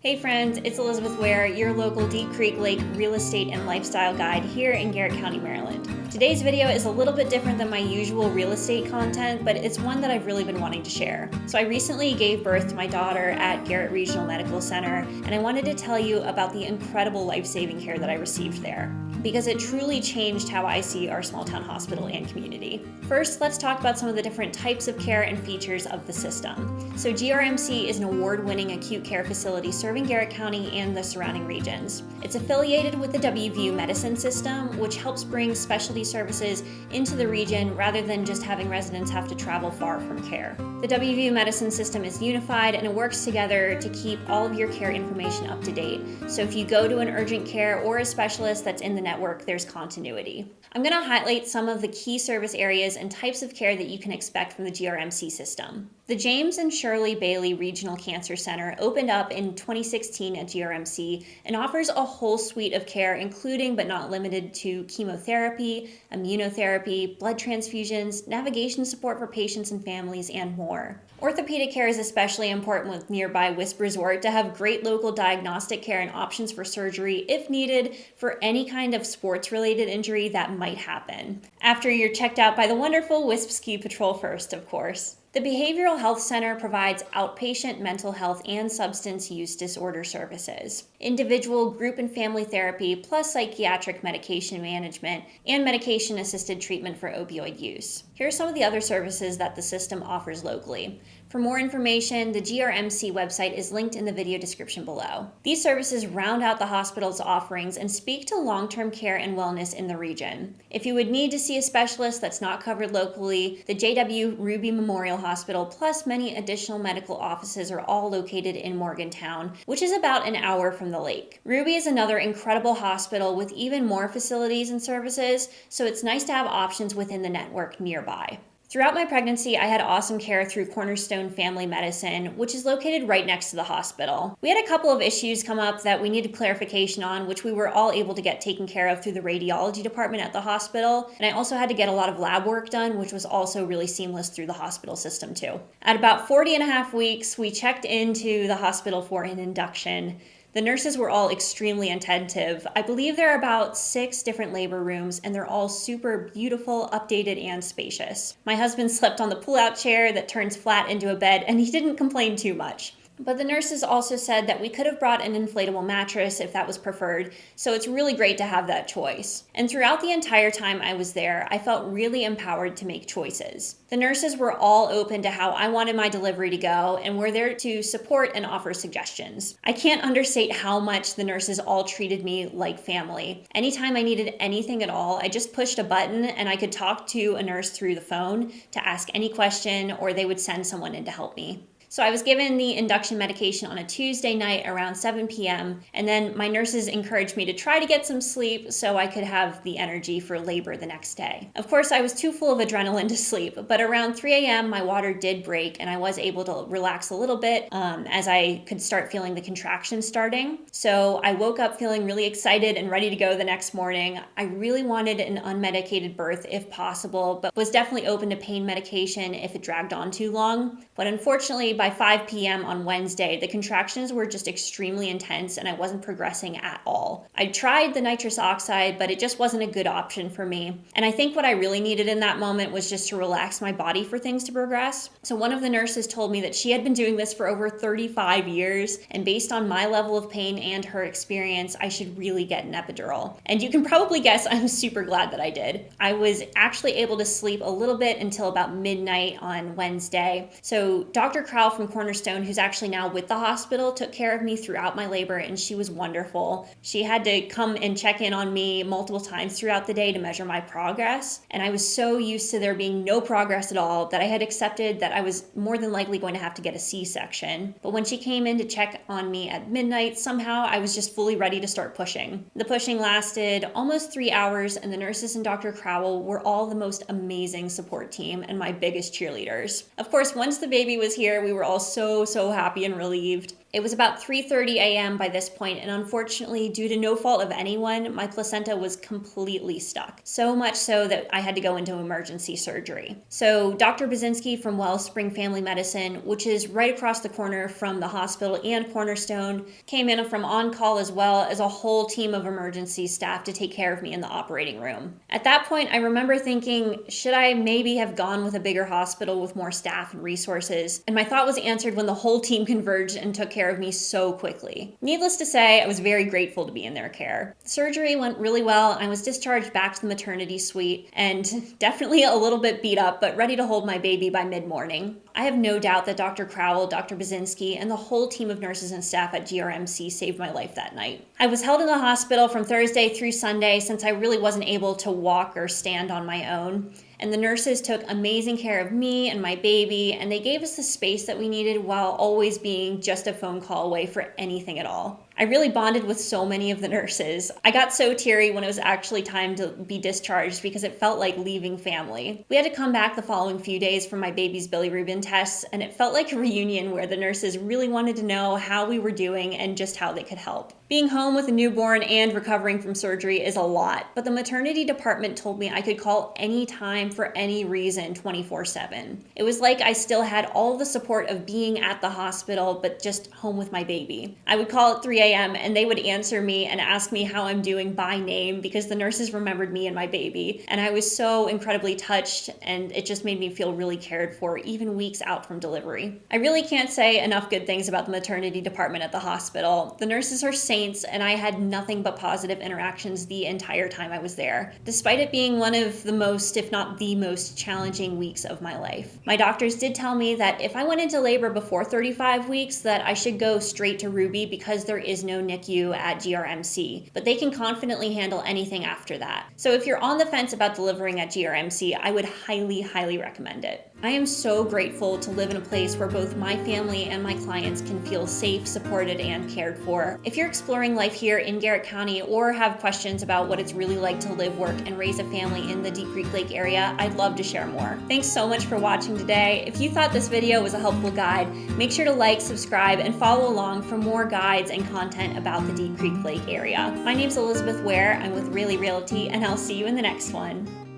Hey friends, it's Elizabeth Ware, your local Deep Creek Lake real estate and lifestyle guide here in Garrett County, Maryland. Today's video is a little bit different than my usual real estate content, but it's one that I've really been wanting to share. So I recently gave birth to my daughter at Garrett Regional Medical Center, and I wanted to tell you about the incredible life-saving care that I received there, because it truly changed how I see our small town hospital and community. First, let's talk about some of the different types of care and features of the system. So GRMC is an award-winning acute care facility serving Garrett County and the surrounding regions. It's affiliated with the WVU Medicine System, which helps bring specialty services into the region rather than just having residents have to travel far from care. The WVU Medicine System is unified and it works together to keep all of your care information up to date. So if you go to an urgent care or a specialist that's in the network, there's continuity. I'm going to highlight some of the key service areas and types of care that you can expect from the GRMC system. The James and Shirley Bailey Regional Cancer Center opened up in 2016 at GRMC and offers a whole suite of care, including but not limited to chemotherapy, immunotherapy, blood transfusions, navigation support for patients and families, and more. Orthopedic care is especially important with nearby Wisp Resort to have great local diagnostic care and options for surgery if needed for any kind of sports-related injury that might happen. After you're checked out by the wonderful Wisp Ski Patrol first, of course. The Behavioral Health Center provides outpatient mental health and substance use disorder services, individual, group, and family therapy, plus psychiatric medication management and medication-assisted treatment for opioid use. Here are some of the other services that the system offers locally. For more information, the GRMC website is linked in the video description below. These services round out the hospital's offerings and speak to long-term care and wellness in the region. If you would need to see a specialist that's not covered locally, the JW Ruby Memorial Hospital plus many additional medical offices are all located in Morgantown, which is about an hour from the lake. Ruby is another incredible hospital with even more facilities and services, so it's nice to have options within the network nearby. Throughout my pregnancy, I had awesome care through Cornerstone Family Medicine, which is located right next to the hospital. We had a couple of issues come up that we needed clarification on, which we were all able to get taken care of through the radiology department at the hospital. And I also had to get a lot of lab work done, which was also really seamless through the hospital system too. At about 40 and a half weeks, we checked into the hospital for an induction. The nurses were all extremely attentive. I believe there are about 6 different labor rooms, and they're all super beautiful, updated, and spacious. My husband slept on the pull-out chair that turns flat into a bed, and he didn't complain too much. But the nurses also said that we could have brought an inflatable mattress if that was preferred, so it's really great to have that choice. And throughout the entire time I was there, I felt really empowered to make choices. The nurses were all open to how I wanted my delivery to go and were there to support and offer suggestions. I can't understate how much the nurses all treated me like family. Anytime I needed anything at all, I just pushed a button and I could talk to a nurse through the phone to ask any question, or they would send someone in to help me. So I was given the induction medication on a Tuesday night around 7 p.m. and then my nurses encouraged me to try to get some sleep so I could have the energy for labor the next day. Of course, I was too full of adrenaline to sleep, but around 3 a.m. my water did break and I was able to relax a little bit as I could start feeling the contractions starting. So I woke up feeling really excited and ready to go the next morning. I really wanted an unmedicated birth if possible, but was definitely open to pain medication if it dragged on too long. But unfortunately, by 5 p.m. on Wednesday, the contractions were just extremely intense and I wasn't progressing at all. I tried the nitrous oxide, but it just wasn't a good option for me. And I think what I really needed in that moment was just to relax my body for things to progress. So one of the nurses told me that she had been doing this for over 35 years, and based on my level of pain and her experience, I should really get an epidural. And you can probably guess I'm super glad that I did. I was actually able to sleep a little bit until about midnight on Wednesday. So Dr. Crowell from Cornerstone, who's actually now with the hospital, took care of me throughout my labor, and she was wonderful. She had to come and check in on me multiple times throughout the day to measure my progress, and I was so used to there being no progress at all that I had accepted that I was more than likely going to have to get a C-section. But when she came in to check on me at midnight, somehow I was just fully ready to start pushing. The pushing lasted almost 3 hours, and the nurses and Dr. Crowell were all the most amazing support team and my biggest cheerleaders. Of course, once the baby was here, we were all so happy and relieved. It was about 3:30 a.m. by this point, and unfortunately, due to no fault of anyone, my placenta was completely stuck. So much so that I had to go into emergency surgery. So Dr. Basinski from Wellspring Family Medicine, which is right across the corner from the hospital and Cornerstone, came in from on-call as well as a whole team of emergency staff to take care of me in the operating room. At that point, I remember thinking, should I maybe have gone with a bigger hospital with more staff and resources? And my thought was answered when the whole team converged and took care of me so quickly. Needless to say, I was very grateful to be in their care. The surgery went really well. I was discharged back to the maternity suite and definitely a little bit beat up, but ready to hold my baby by mid-morning. I have no doubt that Dr. Crowell, Dr. Basinski, and the whole team of nurses and staff at GRMC saved my life that night. I was held in the hospital from Thursday through Sunday since I really wasn't able to walk or stand on my own. And the nurses took amazing care of me and my baby, and they gave us the space that we needed while always being just a phone call away for anything at all. I really bonded with so many of the nurses. I got so teary when it was actually time to be discharged because it felt like leaving family. We had to come back the following few days for my baby's bilirubin tests, and it felt like a reunion where the nurses really wanted to know how we were doing and just how they could help. Being home with a newborn and recovering from surgery is a lot, but the maternity department told me I could call any time for any reason 24/7. It was like I still had all the support of being at the hospital, but just home with my baby. I would call at 3 a.m. and they would answer me and ask me how I'm doing by name because the nurses remembered me and my baby. And I was so incredibly touched, and it just made me feel really cared for even weeks out from delivery. I really can't say enough good things about the maternity department at the hospital. The nurses are saints, and I had nothing but positive interactions the entire time I was there, despite it being one of the most, if not the most challenging weeks of my life. My doctors did tell me that if I went into labor before 35 weeks, that I should go straight to Ruby because there is no NICU at GRMC, but they can confidently handle anything after that. So if you're on the fence about delivering at GRMC, I would highly, highly recommend it. I am so grateful to live in a place where both my family and my clients can feel safe, supported, and cared for. If you're exploring life here in Garrett County or have questions about what it's really like to live, work, and raise a family in the Deep Creek Lake area, I'd love to share more. Thanks so much for watching today. If you thought this video was a helpful guide, make sure to like, subscribe, and follow along for more guides and content about the Deep Creek Lake area. My name's Elizabeth Ware. I'm with Realty, and I'll see you in the next one.